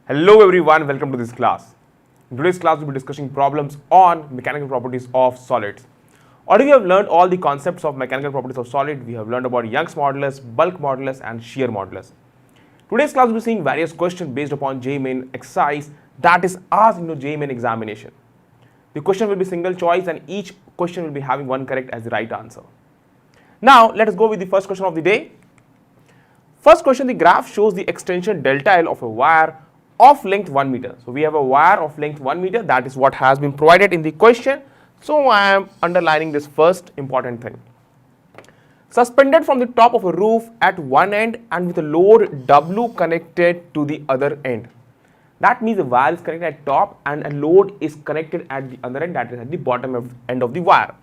Hello everyone, welcome to this class. In today's class, we'll be discussing problems on mechanical properties of solids. Already we have learned all the concepts of mechanical properties of solid. We have learned about Young's modulus, bulk modulus and shear modulus. Today's class will be seeing various questions based upon JEE Main exercise that is asked in the JEE Main examination. The question will be single choice and each question will be having one correct as the right answer. Now let us go with the first question of the day. First question, the graph shows the extension delta L of a wire of length 1 meter. So we have a wire of length 1 meter, that is what has been provided in the question. So I am underlining this first important thing. Suspended from the top of a roof at one end and with a load W connected to the other end. That means the wire is connected at top and a load is connected at the other end, that is at the bottom end of the wire.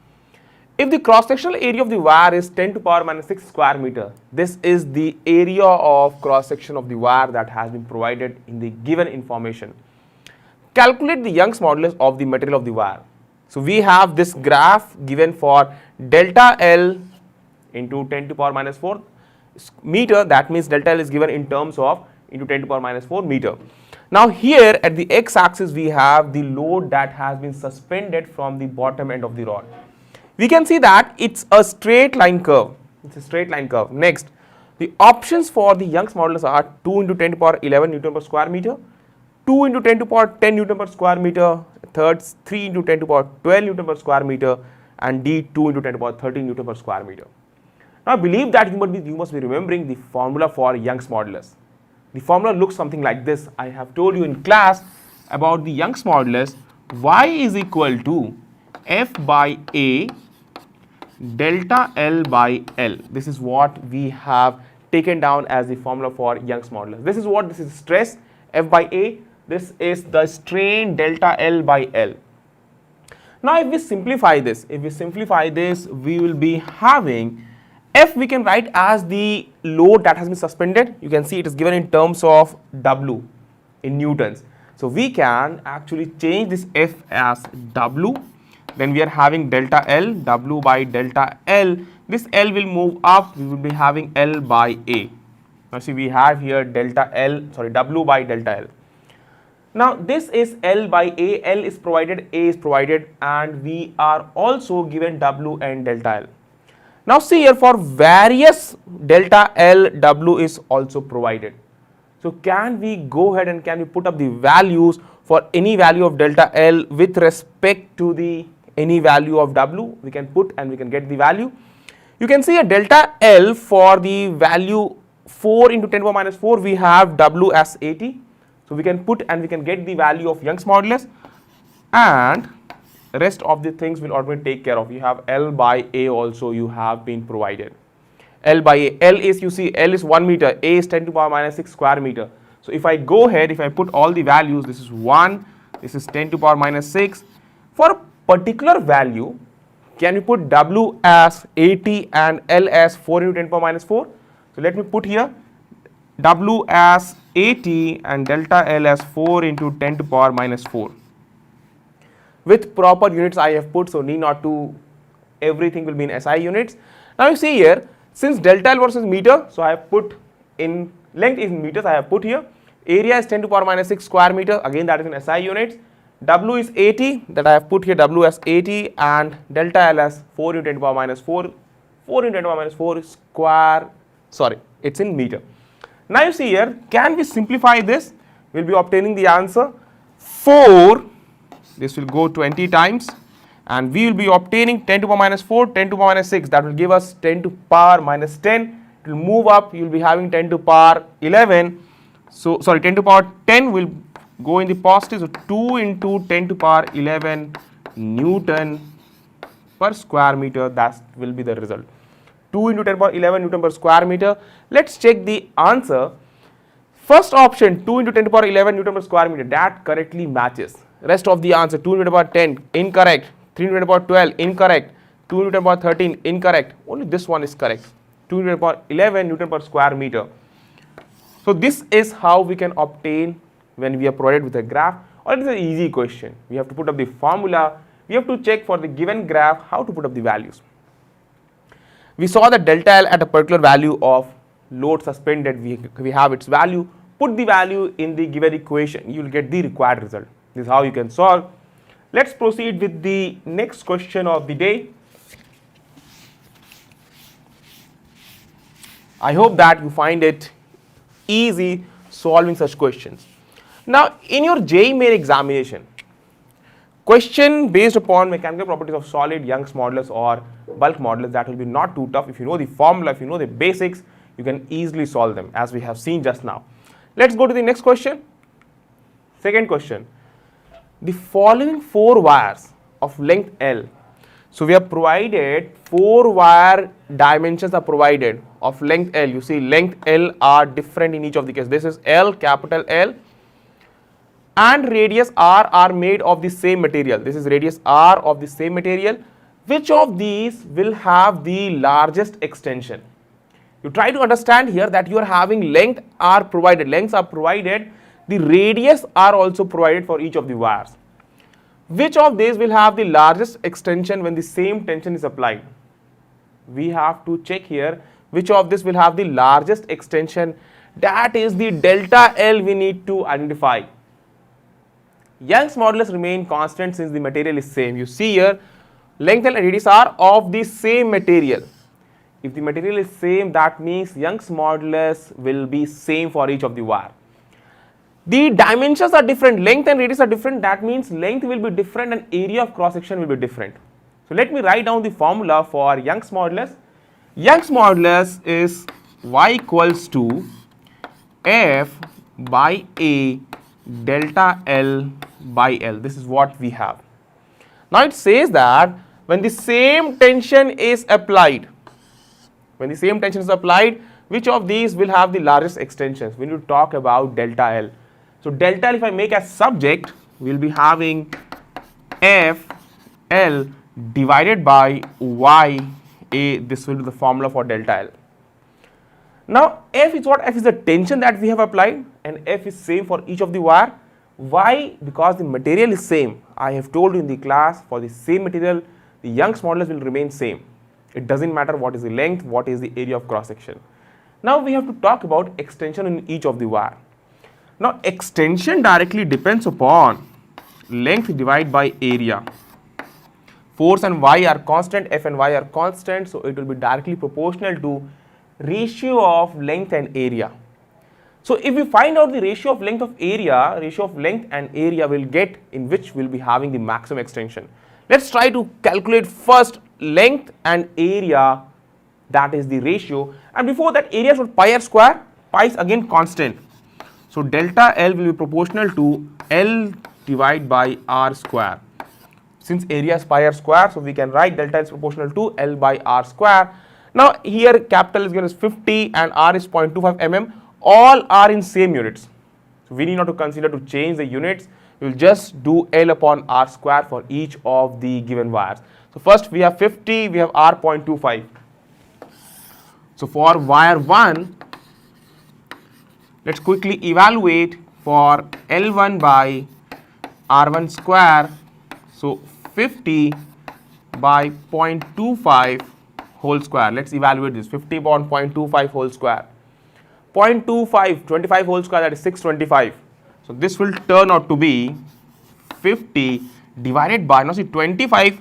If the cross-sectional area of the wire is 10 to power minus 6 square meter, this is the area of cross-section of the wire that has been provided in the given information. Calculate the Young's modulus of the material of the wire. So we have this graph given for delta L into 10 to power minus 4 meter, that means delta L is given in terms of into 10 to power minus 4 meter. Now here at the x-axis we have the load that has been suspended from the bottom end of the rod. We can see that it's a straight line curve. It's a straight line curve. Next, the options for the Young's modulus are 2 into 10 to power 11 Newton per square meter, 2 into 10 to power 10 Newton per square meter, third 3 into 10 to power 12 Newton per square meter, and D 2 into 10 to power 13 Newton per square meter. Now I believe that you must be remembering the formula for Young's modulus. The formula looks something like this. I have told you in class about the Young's modulus. Y is equal to F by A delta L by L. This is what we have taken down as the formula for Young's modulus. This is stress F by A. This is the strain delta L by L. Now if we simplify this, we will be having F we can write as the load that has been suspended. You can see it is given in terms of W in newtons. So we can actually change this F as W. Then we are having delta L, W by delta L. This L will move up, we will be having L by A. Now see we have here W by delta L. Now this is L by A, L is provided, A is provided, and we are also given W and delta L. Now see here for various delta L, W is also provided. So can we go ahead and can we put up the values for any value of delta L with respect to the any value of W? We can put and we can get the value. You can see a delta L for the value 4 into 10 to the power minus 4, we have W as 80. So we can put and we can get the value of Young's modulus, and rest of the things will automatically take care of. You have L by A also you have been provided. L by A, L is, you see, L is 1 meter, A is 10 to the power minus 6 square meter. So if I go ahead, if I put all the values, this is 1, this is 10 to the power minus 6. For a particular value, can you put W as 80 and L as 4 into 10 to the power minus 4? So let me put here W as 80 and delta L as 4 into 10 to the power minus 4. With proper units I have put, so need not to, everything will be in SI units. Now you see here, since delta L versus meter, so I have put in length is in meters, I have put here. Area is 10 to the power minus 6 square meter, again that is in SI units. W is 80, that I have put here W as 80, and delta L as 4 into 10 to the power minus 4, 4 into 10 to the power minus 4 square, sorry, it's in meter. Now you see here, can we simplify this? We will be obtaining the answer 4, this will go 20 times, and we will be obtaining 10 to the power minus 4, 10 to the power minus 6, that will give us 10 to the power minus 10, it will move up, you will be having 10 to the power 11, so sorry 10 to the power 10 will go in the positive, so 2 into 10 to the power 11 Newton per square meter, that will be the result. 2 into 10 to the power 11 Newton per square meter. Let's check the answer. First option 2 into 10 to the power 11 Newton per square meter, that correctly matches. Rest of the answer 2 into 10 to the power 10 incorrect, 3 into 10 to the power 12 incorrect, 2 into 10 to the power 13 incorrect, only this one is correct, 2 into 10 to the power 11 Newton per square meter. So this is how we can obtain when we are provided with a graph, or it is an easy question. We have to put up the formula, we have to check for the given graph how to put up the values. We saw that delta L at a particular value of load suspended, we have its value. put the value in the given equation, you will get the required result. This is how you can solve. Let's proceed with the next question of the day. I hope that you find it easy solving such questions. Now, in your JEE main examination, question based upon mechanical properties of solid, Young's modulus or bulk modulus, that will be not too tough. If you know the formula, if you know the basics, you can easily solve them as we have seen just now. Let's go to the next question. Second question. The following 4 wires of length L. So we have provided 4 wire dimensions are provided of length L. You see length L are different in each of the cases. This is L, capital L, and radius R are made of the same material. This is radius R of the same material. Which of these will have the largest extension? You try to understand here that you are having length are provided, lengths are provided, the radius are also provided for each of the wires. Which of these will have the largest extension when the same tension is applied? We have to check here which of this will have the largest extension. That is the delta L we need to identify. Young's modulus remain constant since the material is same. You see here length and radius are of the same material. If the material is same, that means Young's modulus will be same for each of the wire. The dimensions are different, length and radius are different, that means length will be different and area of cross section will be different. So let me write down the formula for Young's modulus. Young's modulus is Y equals to F by A delta L by L. This is what we have. Now it says that when the same tension is applied, which of these will have the largest extensions? We need to talk about delta L. So delta L, if I make as subject, we will be having F L divided by Y A. This will be the formula for delta L. Now F is what? F is the tension that we have applied, and F is same for each of the wire. Why? Because the material is same. I have told you in the class, for the same material, the Young's modulus will remain same. It doesn't matter what is the length, what is the area of cross section. Now we have to talk about extension in each of the wire. Now extension directly depends upon length divided by area. Force and Y are constant, F and Y are constant, so it will be directly proportional to ratio of length and area. So if we find out the ratio of length and area will get in which we will be having the maximum extension. Let's try to calculate first length and area, that is the ratio, and before that area should pi r square, pi is again constant. So delta L will be proportional to L divided by R square. Since area is pi r square, so we can write delta is proportional to L by R square. Now here capital is given as 50 and R is 0.25 mm. All are in same units. So we need not to consider to change the units. We will just do L upon R square for each of the given wires. So first we have 50, we have R 0.25. So for wire 1, let's quickly evaluate for L1 by R1 square. So 50 by 0.25 whole square. Let's evaluate this. 50 upon 0.25 whole square. 0.25, 25 whole square, that is 625. So this will turn out to be 50 divided by, now see 25,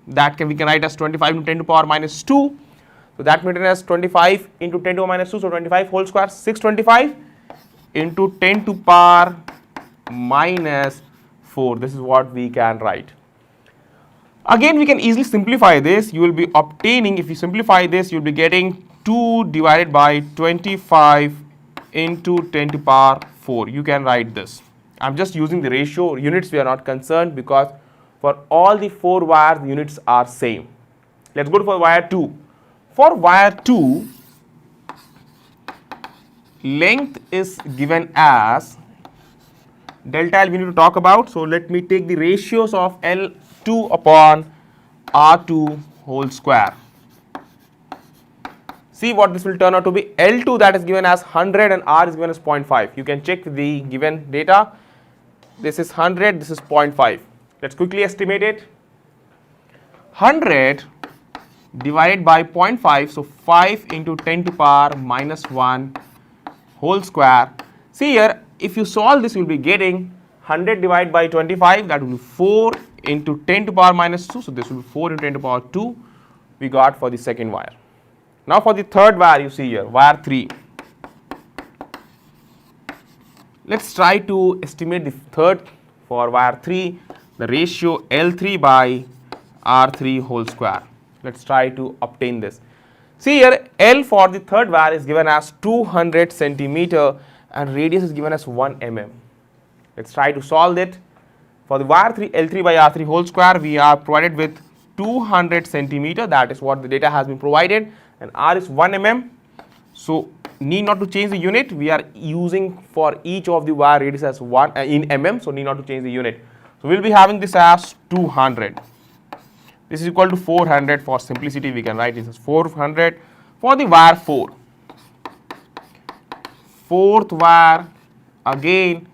that we can write as 25 into 10 to the power minus 2. So that will be as 25 into 10 to the power minus 2, so 25 whole square, 625 into 10 to the power minus 4. This is what we can write. Again, we can easily simplify this. You will be obtaining, if you simplify this, you will be getting 2 divided by 25 into 10 to the power 4. You can write this. I'm just using the ratio. Units we are not concerned because for all the 4 wires, the units are same. Let's go for wire 2. For wire 2, length is given as delta L we need to talk about. So let me take the ratios of L2 upon R2 whole square. See what this will turn out to be. L2 that is given as 100 and R is given as 0.5. You can check the given data. This is 100, this is 0.5. Let's quickly estimate it. 100 divided by 0.5, so 5 into 10 to the power minus 1 whole square. See here, if you solve this, you will be getting 100 divided by 25, that will be 4 into 10 to power minus 2. So this will be 4 into 10 to power 2 we got for the second wire. Now for the third wire, you see here, wire 3. Let's try to estimate the third for wire 3, the ratio L3 by R3 whole square. Let's try to obtain this. See here, L for the third wire is given as 200 centimeter and radius is given as 1 mm. Let's try to solve it. For the wire 3, L3 by R3 whole square, we are provided with 200 centimeter, that is what the data has been provided, and R is 1 mm. So need not to change the unit, we are using for each of the wire radius as 1 in mm, so need not to change the unit. So we will be having this as 200. This is equal to 400. For simplicity, we can write this as 400. For the wire 4, fourth wire, again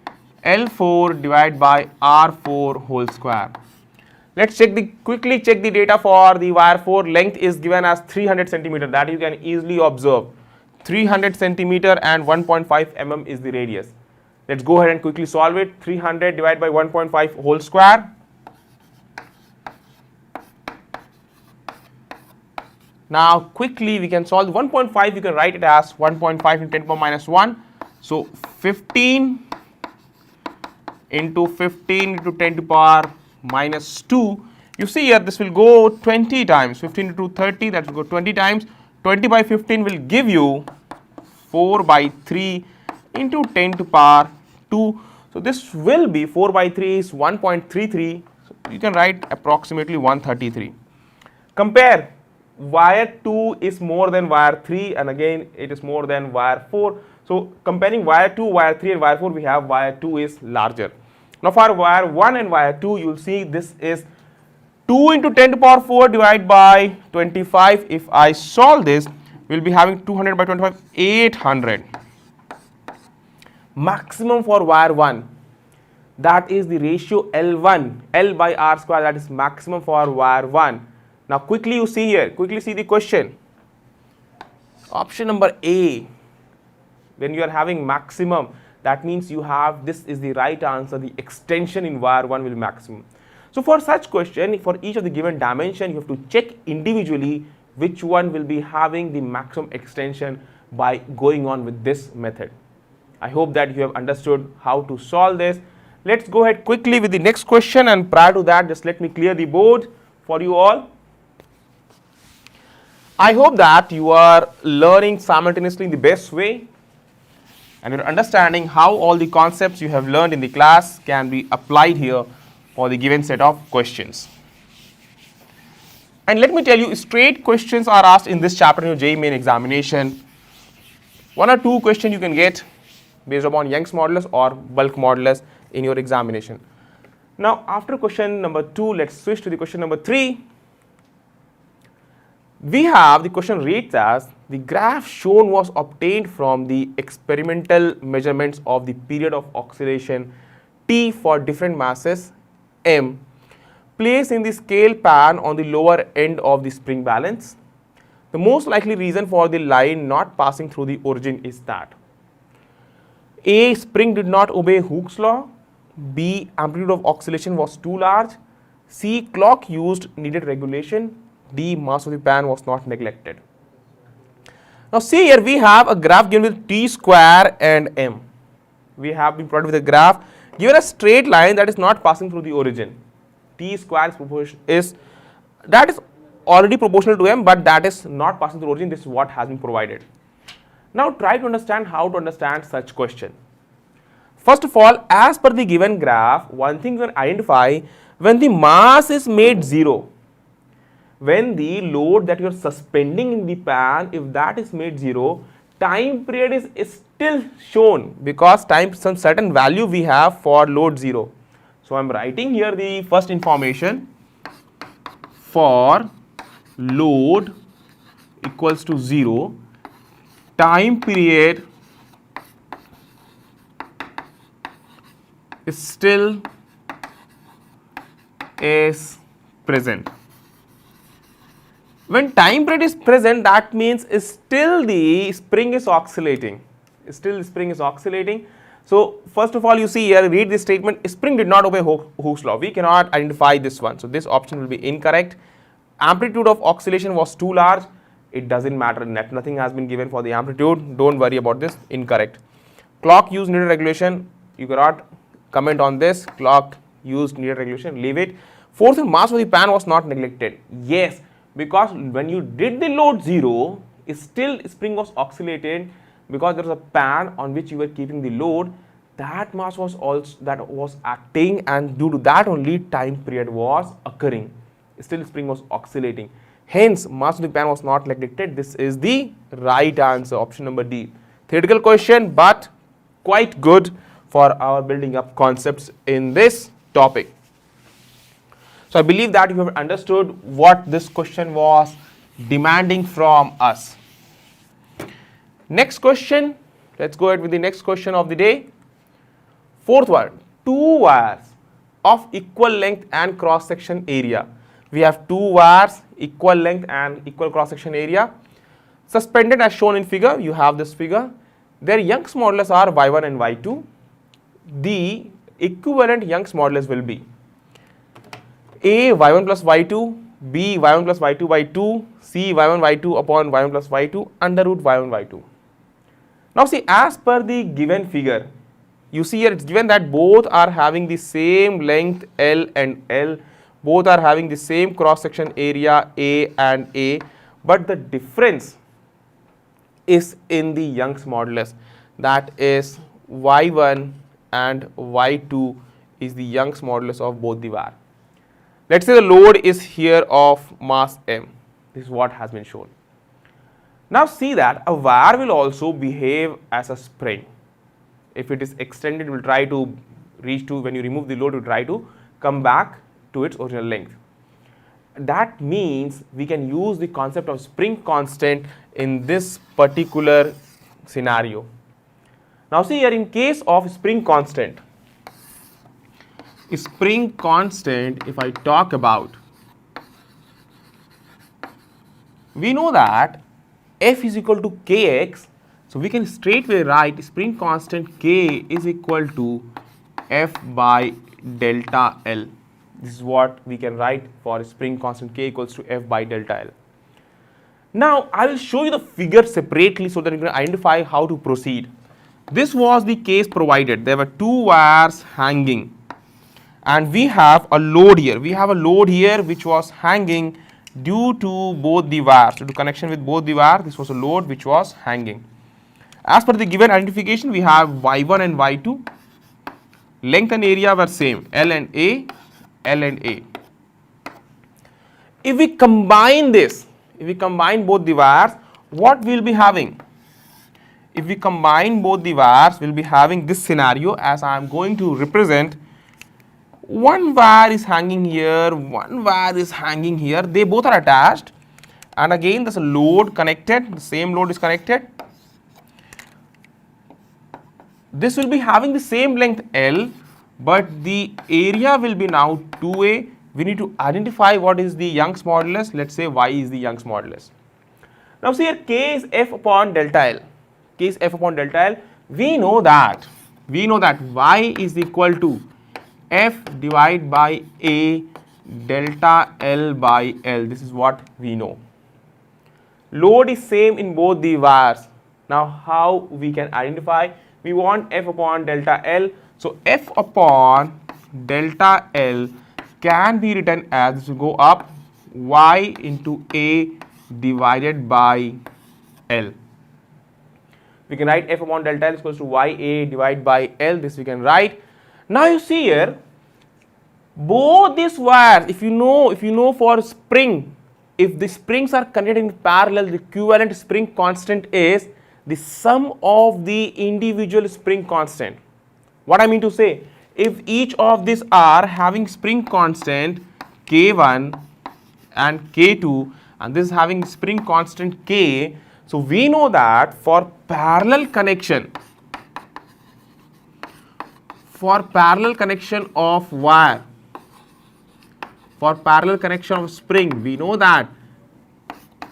L4 divided by R4 whole square. Let's quickly check the data for the wire 4. Length is given as 300 centimeter, that you can easily observe. 300 centimeter and 1.5 mm is the radius. Let's go ahead and quickly solve it. 300 divided by 1.5 whole square. Now quickly we can solve 1.5, you can write it as 1.5 into 10 to the power minus 1. So 15 into 15 into 10 to the power minus 2. You see here, this will go 20 times. 15 into 30, that will go 20 times. 20 by 15 will give you 4 by 3 into 10 to the power 2. So this will be 4 by 3 is 1.33. So you can write approximately 133. Compare. Wire 2 is more than wire 3, and again it is more than wire 4. So comparing wire 2, wire 3 and wire 4, we have wire 2 is larger. Now for wire 1 and wire 2, you will see this is 2 into 10 to the power 4 divided by 25. If I solve this, we will be having 200 by 25, 800. Maximum for wire 1, that is the ratio L1, L by R square, that is maximum for wire 1. Now quickly you see here, quickly see the question. Option number A, when you are having maximum, that means you have, this is the right answer, the extension in wire 1 will be maximum. So for such question, for each of the given dimension, you have to check individually which one will be having the maximum extension by going on with this method. I hope that you have understood how to solve this. Let's go ahead quickly with the next question, and prior to that, just let me clear the board for you all. I hope that you are learning simultaneously in the best way, and you're understanding how all the concepts you have learned in the class can be applied here for the given set of questions. And let me tell you, straight questions are asked in this chapter in your JEE main examination. 1 or 2 questions you can get based upon Young's modulus or bulk modulus in your examination. Now after question number 2, let's switch to the question number 3. We have the question reads as, the graph shown was obtained from the experimental measurements of the period of oscillation T for different masses M placed in the scale pan on the lower end of the spring balance. The most likely reason for the line not passing through the origin is that A, spring did not obey Hooke's law, B, amplitude of oscillation was too large, C, clock used needed regulation, D, mass of the pan was not neglected. Now see here, we have a graph given with T square and M. We have been provided with a graph given a straight line that is not passing through the origin. T square is already proportional to M, but that is not passing through origin. This is what has been provided. Now try to understand how to understand such question. First of all, as per the given graph, one thing you can identify, when the mass is made 0, when the load that you are suspending in the pan, if that is made 0, time period is still shown, because time, some certain value we have for load 0. So I am writing here the first information, for load equals to 0, time period is still is present. When time period is present, that means still the spring is oscillating. Still the spring is oscillating. So first of all, you see here, read this statement, spring did not obey Hooke's law. We cannot identify this one. So this option will be incorrect. Amplitude of oscillation was too large. It doesn't matter, nothing has been given for the amplitude. Don't worry about this, incorrect. Clock used needed regulation. You cannot comment on this. Clock used needed regulation, leave it. Force and mass of the pan was not neglected. Yes, because when you did the load 0, still spring was oscillated because there was a pan on which you were keeping the load. That mass was also acting, and due to that only time period was occurring. Still spring was oscillating. Hence, mass of the pan was not neglected. This is the right answer, option number D. Theoretical question, but quite good for our building up concepts in this topic. So I believe that you have understood what this question was demanding from us. Next question, let's go ahead with the next question of the day. Fourth one, two wires of equal length and cross section area. We have two wires, equal length and equal cross section area, suspended as shown in figure. You have this figure. Their Young's modulus are y1 and y2. The equivalent Young's modulus will be A y1 plus y2, B y1 plus y2 by 2, C y1 y2 upon y1 plus y2 under root y1 y2. Now see, as per the given figure, you see here it's given that both are having the same length L and L, both are having the same cross section area A and A, but the difference is in the Young's modulus, that is y1 and y2 is the Young's modulus of both the wire. Let's say the load is here of mass m. This is what has been shown. Now see that a wire will also behave as a spring. If it is extended, it will try to reach to, when you remove the load, it will try to come back to its original length. That means we can use the concept of spring constant in this particular scenario. Now see here, in case of spring constant, if I talk about, we know that F is equal to Kx, so we can straightway write spring constant K is equal to F by delta L. This is what we can write for spring constant K equals to F by delta L. Now I will show you the figure separately so that you can identify how to proceed. This was the case provided. There were two wires hanging and we have a load here. We have a load here which was hanging due to both the wires. Due to connection with both the wires, this was a load which was hanging. As per the given identification, we have y1 and y2. Length and area were same, L and A, L and A. If we combine this, if we combine both the wires, what we will be having? If we combine both the wires, we will be having this scenario as I am going to represent. One wire is hanging here, one wire is hanging here. They both are attached, and again there's a load connected, the same load is connected. This will be having the same length L, but the area will be now 2A. We need to identify what is the Young's modulus. Let's say Y is the Young's modulus. Now see here, K is F upon delta L. K is F upon delta L. We know that Y is equal to F divided by A delta L by L. This is what we know. Load is same in both the wires. Now how we can identify? We want F upon delta L. So F upon delta L can be written as, this will go up, Y into A divided by L. We can write F upon delta L is equals to YA divided by L. This we can write. Now you see here, both these wires, if you know for spring, if the springs are connected in parallel, the equivalent spring constant is the sum of the individual spring constant. What I mean to say, if each of these are having spring constant K1 and K2 and this is having spring constant K, so we know that for parallel connection of wire, for parallel connection of spring, we know that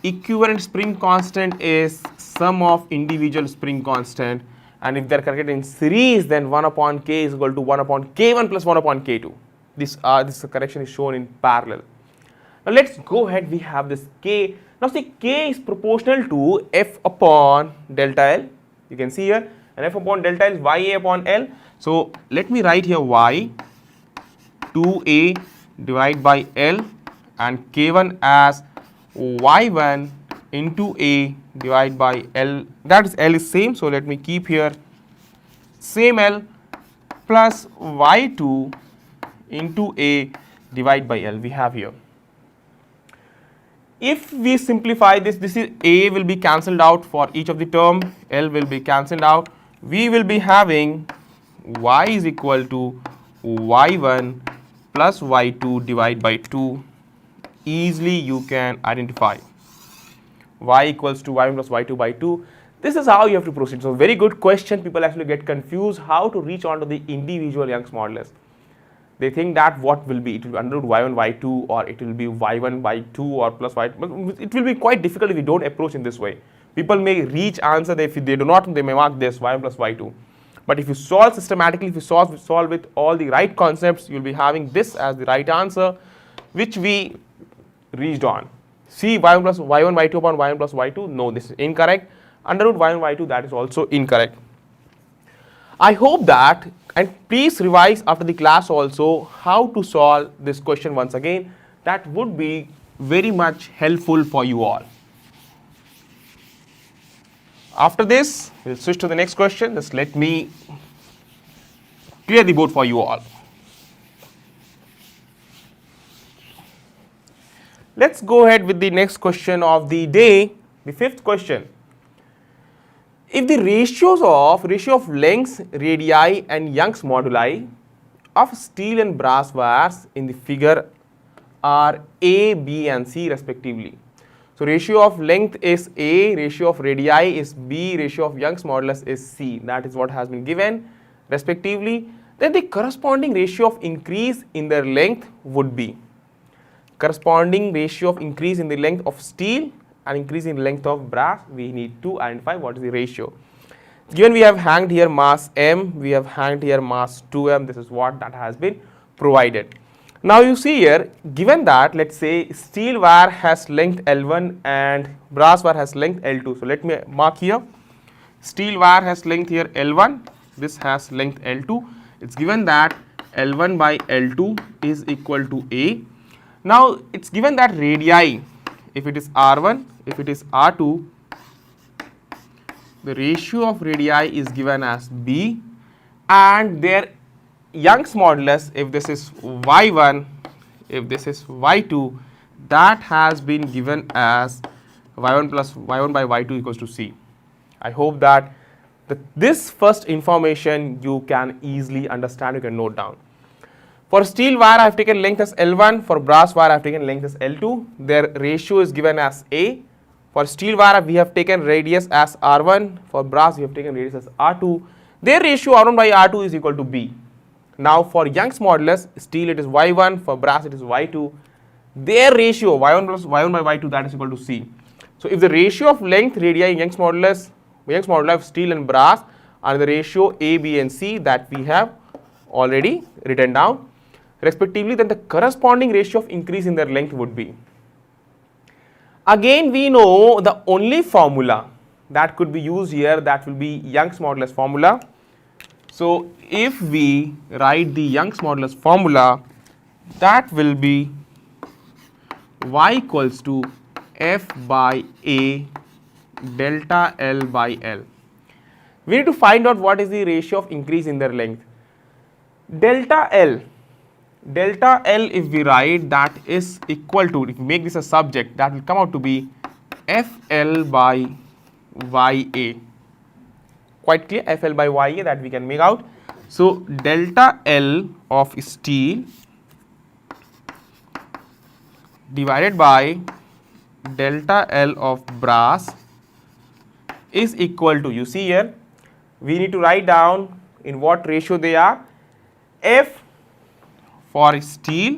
equivalent spring constant is sum of individual spring constant, and if they are connected in series, then 1 upon k is equal to 1 upon k1 plus 1 upon k2. This correction is shown in parallel. Now let's go ahead. We have this k. Now see, k is proportional to f upon delta L. You can see here, and f upon delta L is ya upon L. So let me write here y 2a divided by L and k1 as y1 into a divided by L. That is L is same, so let me keep here same L plus y2 into a divided by L we have here. If we simplify this, this is a will be cancelled out for each of the term, L will be cancelled out. We will be having y is equal to y1 plus y2 divided by 2. Easily you can identify y equals to y1 plus y2 by 2. This is how you have to proceed. So very good question. People actually get confused how to reach on to the individual Young's modulus. They think that what will be, it will be under root y1 y2, or it will be y1 by 2 or plus y2. But it will be quite difficult if we don't approach in this way. People may reach answer, if they do not, they may mark this y1 plus y2. But if you solve systematically, if you solve with all the right concepts, you will be having this as the right answer, which we reached on. See, y1 plus y1 y2 upon y1 plus y2, no, this is incorrect. Under root y1 y2, that is also incorrect. I hope that, and please revise after the class also how to solve this question once again. That would be very much helpful for you all. After this, we'll switch to the next question. Just let me clear the board for you all. Let's go ahead with the next question of the day, the fifth question. If the ratio of lengths, radii and Young's moduli of steel and brass wires in the figure are A, B and C respectively. So ratio of length is A, ratio of radii is B, ratio of Young's modulus is C. That is what has been given respectively. Then the corresponding ratio of increase in their length would be corresponding ratio of increase in the length of steel and increase in length of brass. We need to identify what is the ratio. Given we have hanged here mass M, we have hanged here mass 2M, this is what that has been provided. Now you see here, given that let's say steel wire has length L1 and brass wire has length L2. So let me mark here, steel wire has length here L1, this has length L2. It's given that L1 by L2 is equal to A. Now it's given that radii, if it is R1, if it is R2, the ratio of radii is given as B, and their Young's modulus, if this is Y1, if this is Y2, that has been given as Y1 plus Y1 by Y2 equals to C. I hope that this first information you can easily understand, you can note down. For steel wire I have taken length as L1, for brass wire I have taken length as L2, their ratio is given as A. For steel wire we have taken radius as R1, for brass we have taken radius as R2, their ratio R1 by R2 is equal to B. Now for Young's modulus, steel it is Y1, for brass it is Y2, their ratio Y1 plus Y1 by Y2 that is equal to C. So if the ratio of length, radii and Young's modulus of steel and brass are the ratio A, B and C that we have already written down respectively, then the corresponding ratio of increase in their length would be. Again we know the only formula that could be used here, that will be Young's modulus formula. So if we write the Young's modulus formula, that will be y equals to F by A delta L by L. We need to find out what is the ratio of increase in their length. Delta L if we write, that is equal to, if we make this a subject, that will come out to be FL by YA. Quite clear, FL by YA, that we can make out. So delta L of steel divided by delta L of brass is equal to, you see here, we need to write down in what ratio they are. F for steel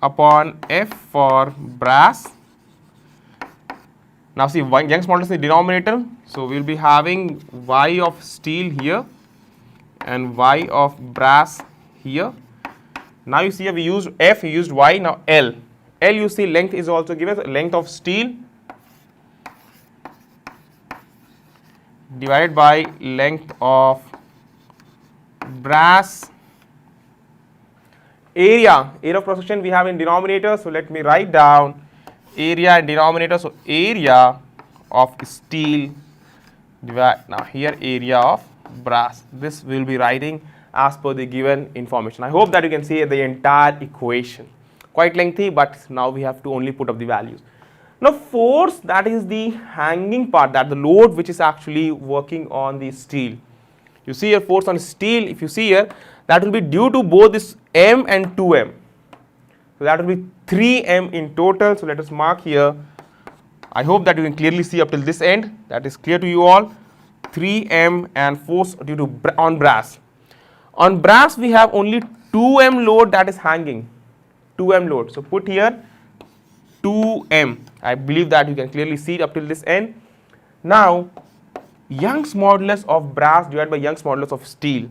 upon F for brass Now see, Young's modulus is the denominator, so we will be having y of steel here and y of brass here. Now you see we used F, we used Y, now L. L you see length is also given, length of steel divided by length of brass. Area of cross section we have in denominator, so let me write down area and denominator. So area of steel divide, now here area of brass. This we will be writing as per the given information. I hope that you can see the entire equation. Quite lengthy, but now we have to only put up the values. Now force, that is the hanging part, that the load which is actually working on the steel. You see here force on steel, if you see here, that will be due to both this M and 2M. So that will be 3M in total. So let us mark here. I hope that you can clearly see up till this end. That is clear to you all. 3M and force due to on brass. On brass we have only 2M load that is hanging. 2M load. So put here 2M. I believe that you can clearly see it up till this end. Now Young's modulus of brass divided by Young's modulus of steel.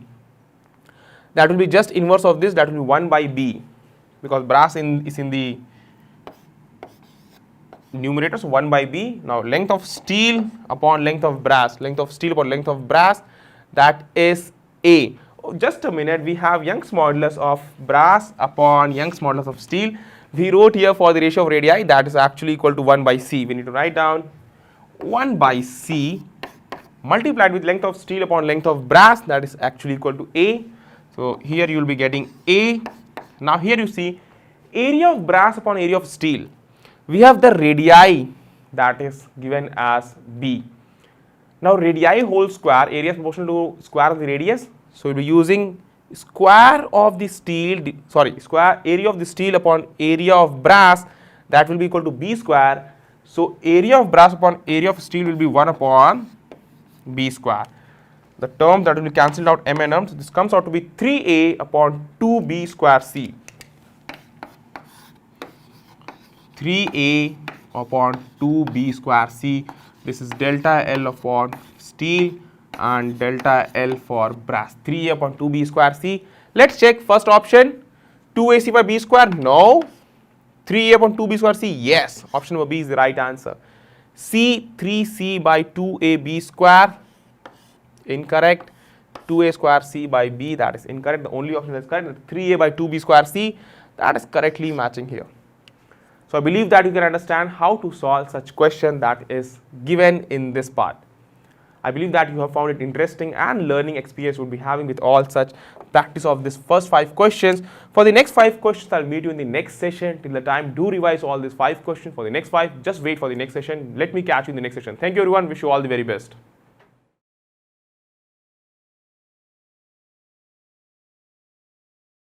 That will be just inverse of this, that will be 1 by B, because brass is in the numerator, so 1 by B. Now length of steel upon length of brass, length of steel upon length of brass, that is A. Oh, just a minute, we have Young's modulus of brass upon Young's modulus of steel. We wrote here for the ratio of radii, that is actually equal to 1 by C. We need to write down 1 by C multiplied with length of steel upon length of brass, that is actually equal to A. So here you will be getting A. Now here you see area of brass upon area of steel. We have the radii, that is given as B. Now radii whole square, area is proportional to square of the radius. So we will be using square of the steel, square area of the steel upon area of brass, that will be equal to B square. So area of brass upon area of steel will be 1 upon B square. The term that will be cancelled out M and M, so this comes out to be 3A upon 2B square C. 3A upon 2B square C. This is delta L upon steel and delta L for brass. 3A upon 2B square C. Let's check first option. 2AC by B square? No. 3A upon 2B square C? Yes. Option number B is the right answer. C, 3C by 2AB square? Incorrect. 2A square C by B, that is incorrect. The only option that is correct is 3A by 2B square C, that is correctly matching here. So I believe that you can understand how to solve such question that is given in this part. I believe that you have found it interesting and learning experience would be having with all such practice of this first 5 questions. For the next 5 questions, I'll meet you in the next session. Till the time, do revise all these 5 questions. For the next 5, just wait for the next session. Let me catch you in the next session. Thank you everyone. Wish you all the very best.